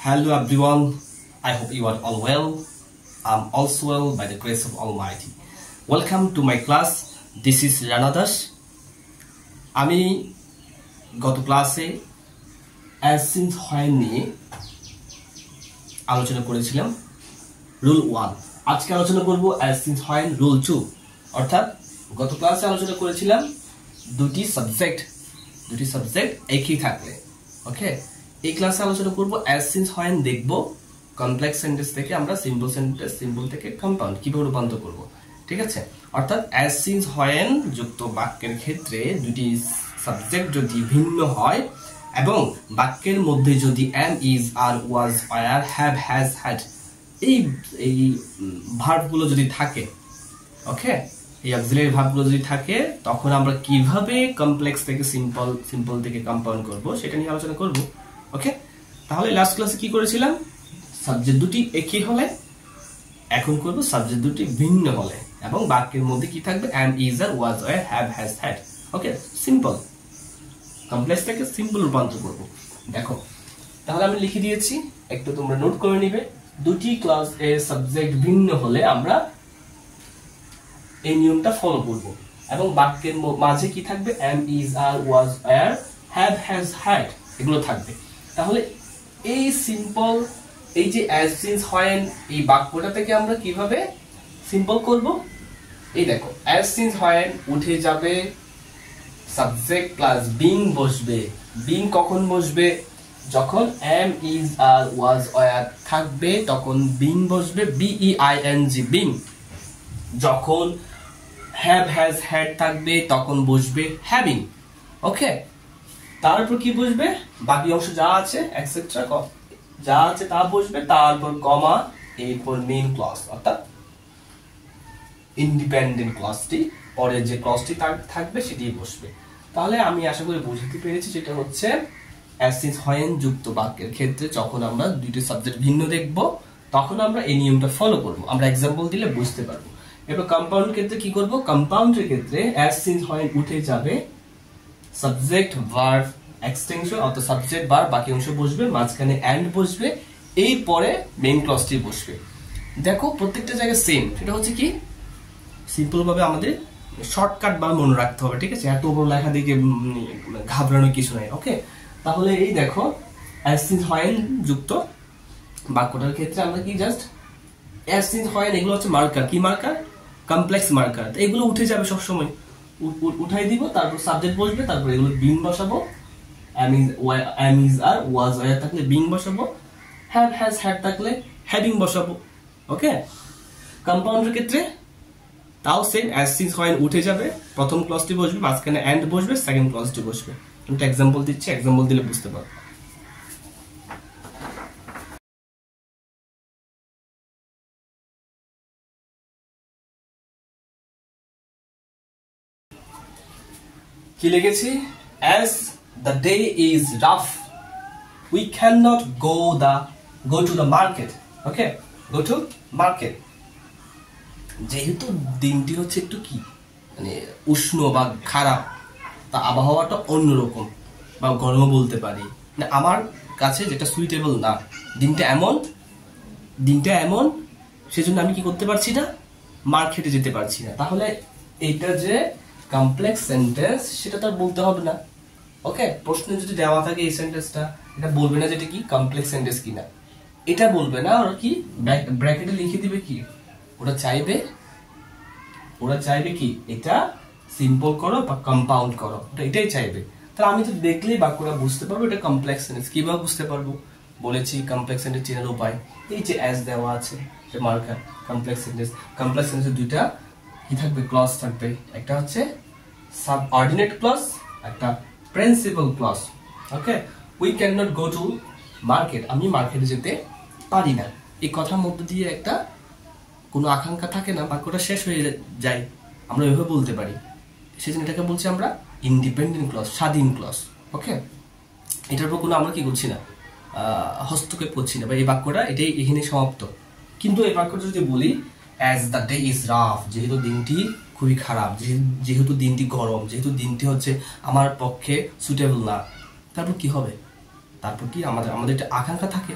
Hello everyone, I hope you are all well. I'm also well by the grace of Almighty. Welcome to my class. This is Rana Das. আমি গত ক্লাসে as since when নিয়ে আলোচনা করেছিলাম rule 1। আজকে আলোচনা করব as since when rule 2। অর্থাৎ গত ক্লাসে আলোচনা করেছিলাম দুটি সাবজেক্ট একই থাকলে ওকে এই ক্লাসে আলোচনা করব as since when দেখব কমপ্লেক্স সেন্টেন্স থেকে আমরা সিম্পল সেন্টেন্স সিম্পল থেকে কম্পাউন্ড কিভাবে রূপান্তর করব ঠিক আছে অর্থাৎ as since when যুক্ত বাক্যের ক্ষেত্রে দুটি সাবজেক্ট যদি ভিন্ন হয় এবং বাক্যের মধ্যে যদি am is are was were have has had এই ভার্বগুলো যদি থাকে ওকে এই অক্সিলারি ভার্বগুলো যদি থাকে তখন আমরা কিভাবে কমপ্লেক্স থেকে সিম্পল থেকে কম্পাউন্ড করব সেটা নিয়ে আলোচনা করব ওকে তাহলে লাস্ট ক্লাসে কি করেছিলাম সাবজেক্ট দুটি একই হলে এখন করব সাবজেক্ট দুটি ভিন্ন হলে এবং বাক্যের মধ্যে কি থাকবে am is are was were have has had okay simple complex থেকে সিম্পল রূপান্তর করব দেখো তাহলে আমি লিখে দিয়েছি একটু তোমরা নোট করে নিবে দুটি ক্লাস এ সাবজেক্ট ভিন্ন হলে আমরা এই নিয়মটা ফলো করব এবং বাক্যের মাঝে কি থাকবে am is are was were have has had এগুলো থাকবে তাহলে এই সিম্পল এই যে as since when এই বাক্যটা থেকে আমরা কিভাবে সিম্পল করব এই দেখো as since when উঠে যাবে সাবজেক্ট প্লাস being বসবে being কখন বসবে যখন am is are was were থাকবে তখন being বসবে being যখন have has had থাকবে তখন বসবে having ওকে তারপর কি বসবে বাকি অংশ যা আছে এটসেট্রা যা আছে তা বসবে তারপর কমা এরপর মেইন ক্লজ অর্থাৎ ইন্ডিপেন্ডেন্ট ক্লজটি পরে যে ক্লজটি থাকবে সেটি বসবে তাহলে আমি আশা করি বুঝতে পেরেছি যেটা হচ্ছে as since when যুক্ত বাক্যের ক্ষেত্রে যখন আমরা দুইটি সাবজেক্ট ভিন্ন দেখব তখন আমরা এই নিয়মটা ফলো করব আমরা एग्जांपल দিলে বুঝতে পারবো এবার কম্পাউন্ড ক্ষেত্রে কি করব কম্পাউন্ডের ক্ষেত্রে as since when উঠে যাবে সাবজেক্ট ভার্ব এক্সটেনশন অর্থাৎ সাবজেক্ট ভার্ব বাকি অংশ বসবে মাঝখানে এন্ড বসবে এই পরে মেইন ক্লজটি বসবে দেখো প্রত্যেকটা জায়গায় সেম সেটা হচ্ছে কি সিম্পল ভাবে আমাদের শর্টকাট বা মনে রাখতে হবে ঠিক আছে এত বড় লেখা দেখে ঘাবড়ানোর কিছু নাই ওকে তাহলে এই দেখো as since when যুক্ত বাক্যটার ক্ষেত্রে আমরা কি জাস্ট as since when এগুলো হচ্ছে মার্কার কি মার্কার কমপ্লেক্স মার্কার এগুলো উঠে যাবে সব সময় উঠাই দিব তারপর সাবজেক্ট বসবে তারপর এগুলো being বসাবো am is are was were থাকলে being বসাবো have has had থাকলে having বসাবো ওকে কম্পাউন্ডের ক্ষেত্রে তাও সেম as since when উঠে যাবে প্রথম ক্লজটি বসবে মাঝখানে and বসবে সেকেন্ড ক্লজটি বসবে আমি একটা एग्जांपल দিচ্ছি एग्जांपल দিলে বুঝতে পারবে কি লিখেছি as the day is rough we cannot go to the market okay go to market যেহেতু দিনটি হচ্ছে একটু কি মানে উষ্ণ বা খারাপ তা আবহাওয়াটা অন্যরকম বা গরমও বলতে পারি মানে আমার কাছে যেটা সুইটেবল না দিনটা এমন সেজন্য আমি কি করতে পারছি না মার্কেটে যেতে পারছি না তাহলে এটা যে কমপ্লেক্স সেন্টেন্স সেটা তো বলতে হবে না ওকে প্রশ্নে যদি দেওয়া থাকে এই সেন্টেন্সটা এটা বলবে না যেটা কি কমপ্লেক্স সেন্টেন্স কিনা এটা বলবে না আর কি ব্র্যাকেটে লিখে দিবে কি ওরা চাইবে কি এটা সিম্পল করো বা কম্পাউন্ড করো এটাই চাইবে তাহলে আমি তো দেখলেই বাক্যটা বুঝতে পারবো এটা কমপ্লেক্স সেন্টেন্স কিভাবে বুঝতে পারবো বলেছি কমপ্লেক্স সেন্টেন্স চেনার উপায় এই যে as দেওয়া আছে যে মার্কার কমপ্লেক্স সেন্টেন্সের দুইটা কি থাকবে ক্লজ থাকবে একটা হচ্ছে সাবঅর্ডিনেট ক্লজ একটা principal clause okay we can not go to market আমি মার্কেটে যেতে পারি না এই কথার মধ্যে দিয়ে একটা কোনো আকাঙ্ক্ষা থাকে না বাক্যটা শেষ হয়ে যায় আমরা এভাবে বলতে পারি সেজন্য এটাকে বলছি আমরা ইন্ডিপেন্ডেন্ট ক্লজ স্বাধীন ক্লজ ওকে এটার উপর কোনো আমরা কি করছি না হস্তক্ষেপ করছি না বা এই বাক্যটা এটাই এখানে সমাপ্ত কিন্তু এই বাক্যটা যদি বলি as the day is rough যেহেতু দিনটি খুবই খারাপ যেহেতু দিনটি গরম যেহেতু দিনটি হচ্ছে আমার পক্ষে সুটেবল না তারপর কি হবে তারপর কি আমাদের একটা আকাঙ্ক্ষা থাকে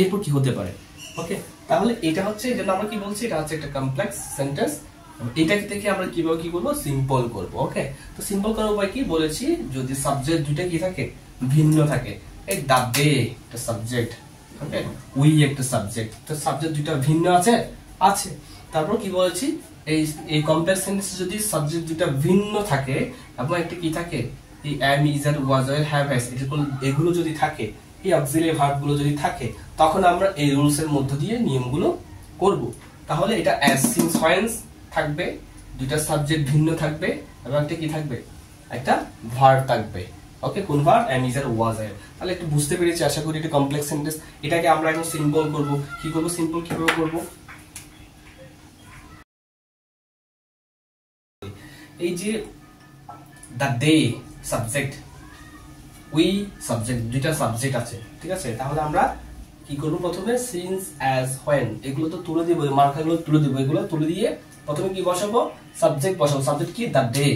এরপর কি হতে পারে। ওকে, তাহলে এটা হচ্ছে, এই জন্য আমরা কি বলছি, এটা হচ্ছে একটা কমপ্লেক্স সেন্টেন্স। এটাকে থেকে আমরা কিভাবে কি করবো, সিম্পল করব। ওকে, তো সিম্পল করার উপায় কি বলেছি, যদি সাবজেক্ট দুইটা কি থাকে, ভিন্ন থাকে, এই দা দে একটা সাবজেক্ট, ওকে, উই একটা সাবজেক্ট, তো সাবজেক্ট দুইটা ভিন্ন আছে আছে তারপর কি বলেছি, এই কমপ্লেক্স সেন্টেন্সে যদি সাবজেক্ট দুইটা ভিন্ন থাকে এবং একটা কি থাকে, এই am is আর was আর have has এগুলো যদি থাকে, এই অক্সিলারি ভার্ব গুলো যদি থাকে, তখন আমরা এই রুলস এর মধ্য দিয়ে নিয়মগুলো করব। তাহলে এটা as since when থাকবে, দুইটা সাবজেক্ট ভিন্ন থাকবে এবং একটা কি থাকবে, একটা ভার্ব থাকবে। ওকে, কোন ভার্ব, am is আর was আর। তাহলে একটু বুঝতে পেরেছি আশা করি, এটা কমপ্লেক্স সেন্টেন্স। এটাকে আমরা এখন সিম্পল করব। কি করব, সিম্পল কিভাবে করব, এই যে দা দে সাবজেক্ট, উই সাবজেক্ট, দুইটা সাবজেক্ট আছে, ঠিক আছে। তাহলে আমরা কি করব, প্রথমে সিন্স অ্যাজ হোয়েন এগুলো তো তুলে দিব, মার্কারগুলো তুলে দিব, এগুলো তুলে দিয়ে প্রথমে কি বসাবো, সাবজেক্ট বসাবো। সাবজেক্ট কি, দা ডে,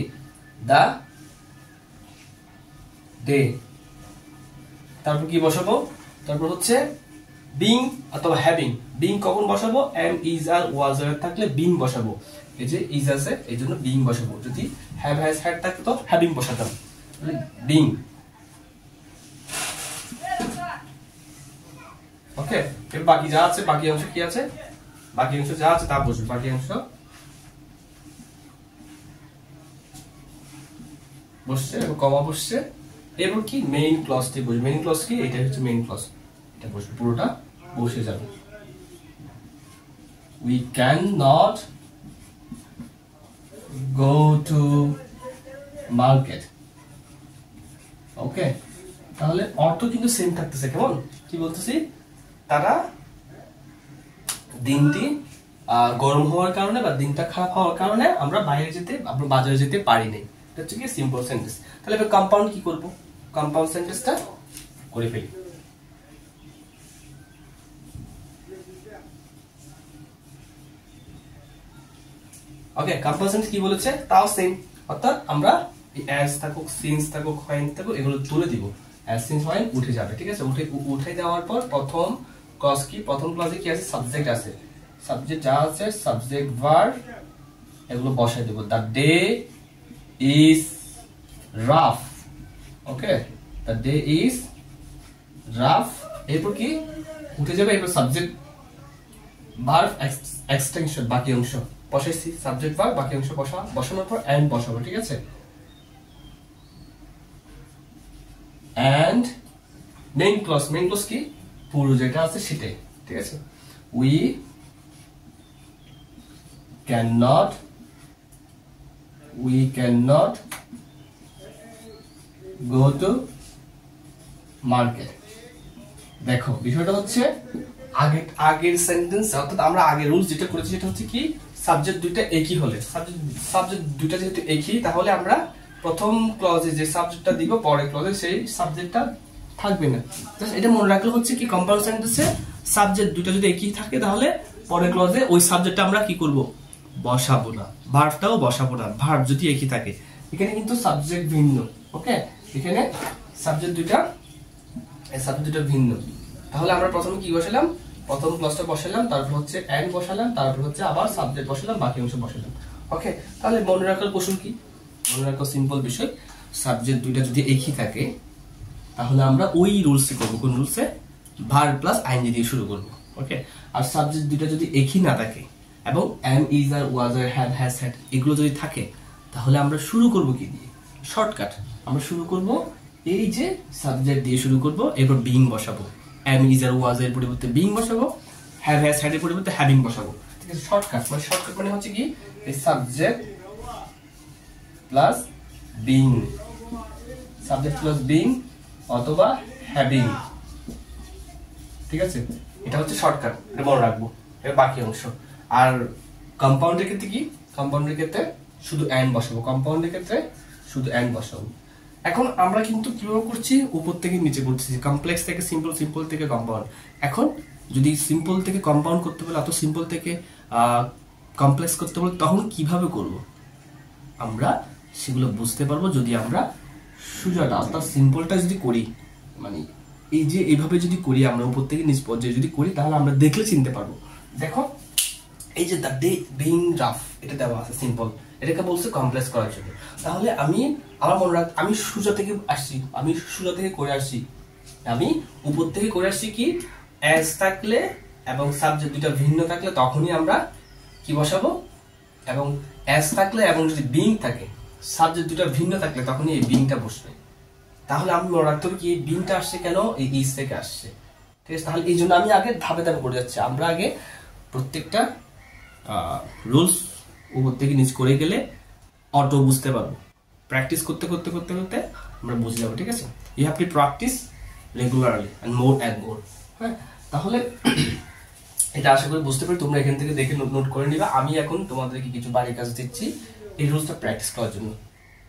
দা ডে। তারপর কি বসাবো, তারপর হচ্ছে বিং অথবা হ্যাভিং। বিং কখন বসাবো, am is আর was আর থাকলে বিং বসাবো, এই যে ইজ আছে এই জন্য বিং বসাবো। যদি হ্যাভ হ্যাজ হ্যাড থাকতো হ্যাভিং বসাতাম, বিং। ওকে, এবার বাকি যা আছে, বাকি অংশ কি আছে, বাকি অংশ যা আছে তা বসবে, বাকি অংশ বসছে এবং কমা বসছে। এরপর কি, মেইন ক্লজটি বসবে। মেইন ক্লজ কি, এটা হচ্ছে মেইন ক্লজ, এটা বসবে, পুরোটা বসে যাবে। we cannot go to market। ওকে, তাহলে অর্থ কিন্তু সেম থাকতেছে। কেমন, কি বলতেছি, তারা দিনটি গরম হওয়ার কারণে বা দিনটা খারাপ হওয়ার কারণে আমরা বাইরে যেতে, আমরা বাজারে যেতে পারি নাই। এটা হচ্ছে কি সিম্পল সেন্টেন্স। তাহলে এবার কম্পাউন্ড কি করব, কম্পাউন্ড সেন্টেন্সটা করে ফেলি। ওকে, কম্পাউন্ড সেন্টেন্স কি বলেছে, তাও সেম, অর্থাৎ আমরা অ্যাজ থাকুক, সিন্স থাকুক, হোয়েন থাকুক, এগুলো তুলে দিব। অ্যাজ সিন্স হোয়েন উঠে যাবে, ঠিক আছে। উঠে যাওয়ার পর প্রথম ক্লজ কি, প্রথম ক্লজে কি আছে, সাবজেক্ট আছে, সাবজেক্ট যা আছে, সাবজেক্ট ভার্ব এগুলো বসাই দেব। The day is rough. Okay, the day is rough. এরপর কি উঠে যাবে, এরপর সাবজেক্ট ভার্ব এক্সটেনশন, বাকি অংশ বসাইছি, সাবজেক্ট ভার্ব বাকি অংশ বসানোর পর এন্ড বসাবো, ঠিক আছে। And main clause, main clause কি, পুরো যেটা আছে সেটাই, ঠিক আছে। We cannot go to market। দেখো বিষয়টা হচ্ছে আগের সেন্টেন্স, অর্থাৎ আমরা আগের রুলস যেটা করেছি সেটা হচ্ছে কি, সাবজেক্ট দুইটা একই হলে, সাবজেক্ট দুইটা যেহেতু একই, তাহলে আমরা প্রথম ক্লজে যে সাবজেক্টটা দিব, পরের ক্লজে সেই সাবজেক্টটা থাকবে না। এটা মনে রাখলে হচ্ছে কি, কম্পাউন্ড সেন্টেন্সে সাবজেক্ট দুইটা যদি একই থাকে, তাহলে পরের ক্লজে ওই সাবজেক্টটা আমরা কি করব, বসাবো না, ভার্বটাও বসাবো না, ভার্ব যদি একই থাকে। এখানে কিন্তু সাবজেক্ট ভিন্ন। ওকে, এখানে সাবজেক্ট দুইটা ভিন্ন। তাহলে আমরা প্রথমে কি বসালাম, প্রথম ক্লজটা বসালাম, তারপর হচ্ছে এন্ড বসালাম, তারপর হচ্ছে আবার সাবজেক্ট বসালাম, বাকি অংশ বসালাম। ওকে, তাহলে মনে রাখার কৌশল কি, মনে রাখার সিম্পল বিষয়, সাবজেক্ট দুইটা যদি একই থাকে তাহলে আমরা ওই রুলসে করব। কোন রুলসে, ভার্ব প্লাস আইএনজি দিয়ে শুরু করব। ওকে, আর সাবজেক্ট দুইটা যদি একই না থাকে এবং am is আর was R have has had এগুলো যদি থাকে, তাহলে আমরা শুরু করব কি দিয়ে, শর্টকাট, আমরা শুরু করব এই যে সাবজেক্ট দিয়ে শুরু করব, এরপর বিং বসাবো, am is আর was এর পরিবর্তে বিং বসাবো, have has had এর পরিবর্তে having বসাবো, ঠিক আছে। শর্টকাট মানে হচ্ছে কি, এই subject plus being, subject plus being অথবা হ্যাভিং, ঠিক আছে। এটা হচ্ছে শর্টকাট, এটা মনে রাখবো। এবার বাকি অংশ, আর কম্পাউন্ডের ক্ষেত্রে কি, কম্পাউন্ডের ক্ষেত্রে শুধু এন্ড বসাবো, কম্পাউন্ডের ক্ষেত্রে শুধু এন্ড বসাবো। এখন আমরা কিন্তু কিভাবে করছি, উপর থেকে নিচে করছি, কমপ্লেক্স থেকে সিম্পল, সিম্পল থেকে কম্পাউন্ড। এখন যদি সিম্পল থেকে কম্পাউন্ড করতে বলে, অত সিম্পল থেকে কমপ্লেক্স করতে বলে, তখন কিভাবে করব আমরা সেগুলো বুঝতে পারবো যদি আমরা সোজাটা অর্থাৎ সিম্পলটা যদি করি, মানে এই যে এইভাবে যদি করি আমরা উপর থেকে নিচ পর্যায়ে যদি করি তাহলে আমরা দেখলে চিনতে পারবো। দেখো এই যে দ্য ডে বিং রাফ এটা দেওয়া আছে সিম্পল, এটাকে বলছে কমপ্লেক্স করার জন্য। তাহলে আমার মনে রাখ আমি সোজা থেকে আসছি, আমি সোজা থেকে করে আসছি, আমি উপর থেকে করে আসছি কি অ্যাজ থাকলে এবং সাবজেক্ট দুটো ভিন্ন থাকলে তখনই আমরা কি বসাবো, এবং অ্যাজ থাকলে এবং যদি বিং থাকে সাবজেক্ট দুটো ভিন্ন থাকলে তখনই এই বিংটা বসবে। তাহলে আমি মনে রাখতে হবে কি এই বিংটা আসছে কেন, এই ইজ থেকে আসছে, ঠিক আছে। তাহলে এই জন্য আমি আগে ধাপে ধাপে করে যাচ্ছি। আমরা আগে প্রত্যেকটা রুলস উপর থেকে নিচ করে গেলে অটো বুঝতে পারবো। প্র্যাকটিস করতে করতে করতে করতে আমরা বুঝে যাবো, ঠিক আছে। You have to practise regularly and more. হ্যাঁ, তাহলে এটা আশা করি বুঝতে পারি। তোমরা এখান থেকে দেখে নোট করে নিবা। আমি এখন তোমাদেরকে কিছু বাড়ির কাজ দিচ্ছি এই রুলসটা প্র্যাকটিস করার জন্য।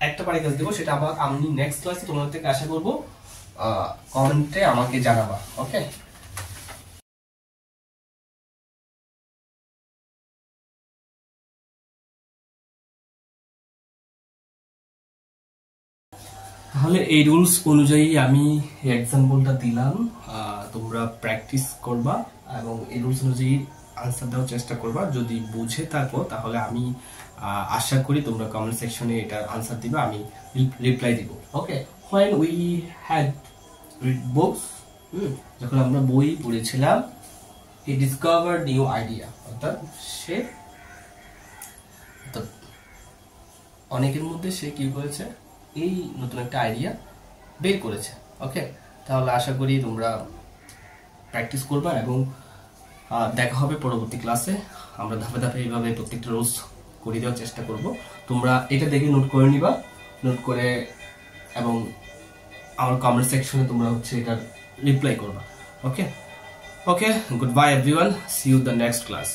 একটা বাড়ির কাজ দেবো, সেটা আবার আমি নেক্সট ক্লাসে তোমাদের থেকে আশা করবো কমেন্টে আমাকে জানাবা, ওকে। তাহলে এই রুলস অনুযায়ী আমি এক্সাম্পলটা দিলাম, তোমরা প্র্যাকটিস করবা এবং এই রুলস অনুযায়ী আনসার দেওয়ার চেষ্টা করবা। যদি বুঝে থাকো তাহলে আমি আশা করি তোমরা কমেন্ট সেকশনে এটা আনসার দিবা, আমি রিপ্লাই দিব, ওকে। when we had read books, যখন আমরা বই পড়েছিলাম, he discovered new idea, অর্থাৎ সে অনেকের মধ্যে সে কি করেছে, এই নতুন একটা আইডিয়া বের করেছে, ওকে। তাহলে আশা করি তোমরা প্র্যাকটিস করবা এবং দেখা হবে পরবর্তী ক্লাসে। আমরা ধাপে ধাপে এইভাবে প্রত্যেকটা রুলস করে দেওয়ার চেষ্টা করব। তোমরা এটা দেখে নোট করে নিবা, নোট করে এবং আমার কমেন্ট সেকশনে তোমরা হচ্ছে এটার রিপ্লাই করবা, okay. Goodbye everyone, see you the next class.